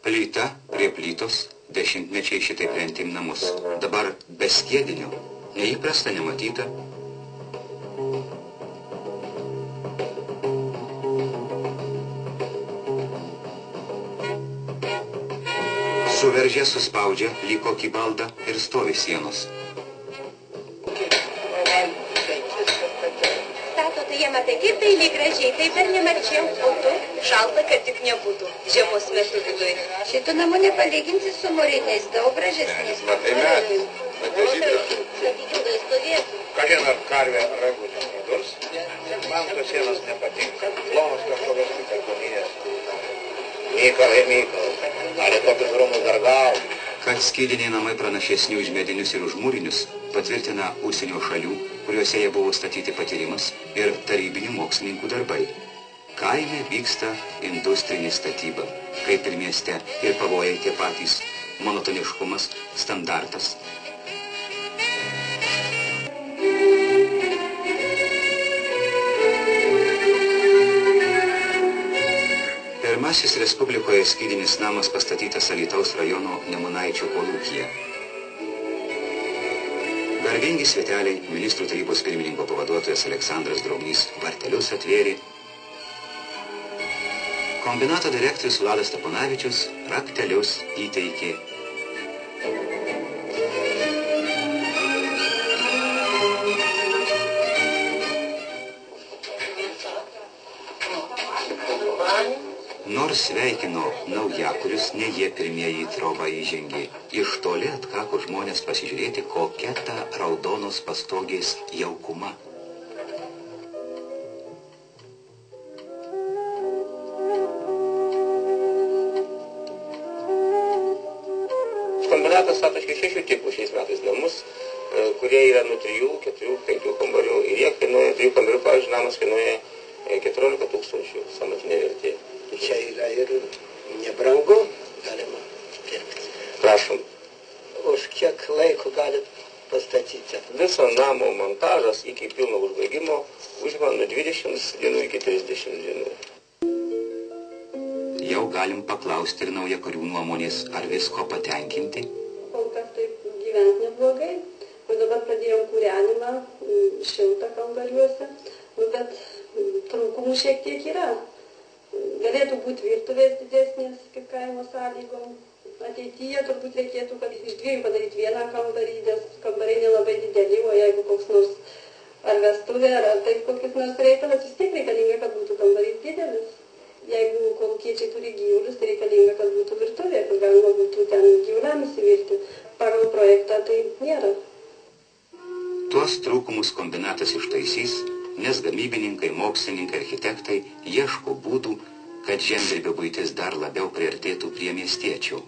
Plyta prie plytos, dešimtmečiai šitaip rentim namus. Dabar be skiedinio, neįprasta, nematyta. Suveržė, suspaudžia, lyg kokį baldą ir stovi sienos. Statote jie matai, kaip dailiai gražiai, taip dar nemačiau. O tu? Šalta, kad tik nebūtų. Žiemos metu viduj. Šitų namų nepalyginsi su mūriniais, daug gražesnis. Matai metai, matai žydrą. Sakykim, stovėtų. Kažin ar karvė ragutės nedurs. Man tos sienos nepatinka. Plonos kažkokios kitas guminės. Mykalai, ar tokius rūmus dar gal? Kad skydiniai namai pranašesni už medinius ir už mūrinius, patvirtina užsienio šalių, kuriuose jie buvo statyti patyrimas ir tarybinių mokslininkų darbai. Kaime vyksta industrinė statyba, kaip ir mieste, ir pavojai tie patys, monotoniškumas, standartas. Pirmasis Respublikoje skydinis namas pastatytas Alytaus rajono Nemunaičių kolūkyje. Garbingi sveteliai, ministrų tarybos pirmininko pavaduotojas Aleksandras Drobnys vartelius atvėrė. Kombinato direktorius Vladas Taponavičius raktelius įteikė. Nors sveikino naujakurius, ne jie pirmieji į trobą įžengė. Iš toli atkako žmonės pasižiūrėti, kokia ta raudonos pastogės jaukuma. Kombinatas stato 6 tipų šiais metais namus, kurie yra nuo 3, 4, 5 kambarių. Ir jie kainuoja 3 kambarių, pavyzdžiui, namas kainuoja 14 000 sąmatinė vertė. Čia yra ir nebrangu, galima pirkti. Prašom. Už kiek laiko galit pastatyti? Viso namo montažas iki pilno užbaigimo užima nuo 20 dienų iki 30 dienų. Jau galim paklausti ir naujakurių nuomonės, ar visko patenkinti. Kol kas taip gyventi neblogai. O dabar pradėjom kūrenimą, šiltą kambariuose, bet trūkumų šiek tiek yra. Galėtų būti virtuvės didesnės, kaip kaimo sąlygom. Ateityje turbūt reikėtų, kad iš 2 padaryti vieną kambarį, nes kambariai nelabai dideli, o jeigu koks nors ar vestuvė, ar taip kokis nors reikalas, vis tiek reikalinga, kad būtų kambarys didelis. Jeigu kolūkiečiai turi gyvulius, tai reikalinga, kad būtų virtuvė, kad galima būtų ten gyvuliam įsivirti. Pagal projektą tai nėra. Tuos trūkumus kombinatas ištaisys, nes gamybininkai, mokslininkai, architektai ieško būdų, kad žemdirbio buitis dar labiau priartėtų prie miestiečių.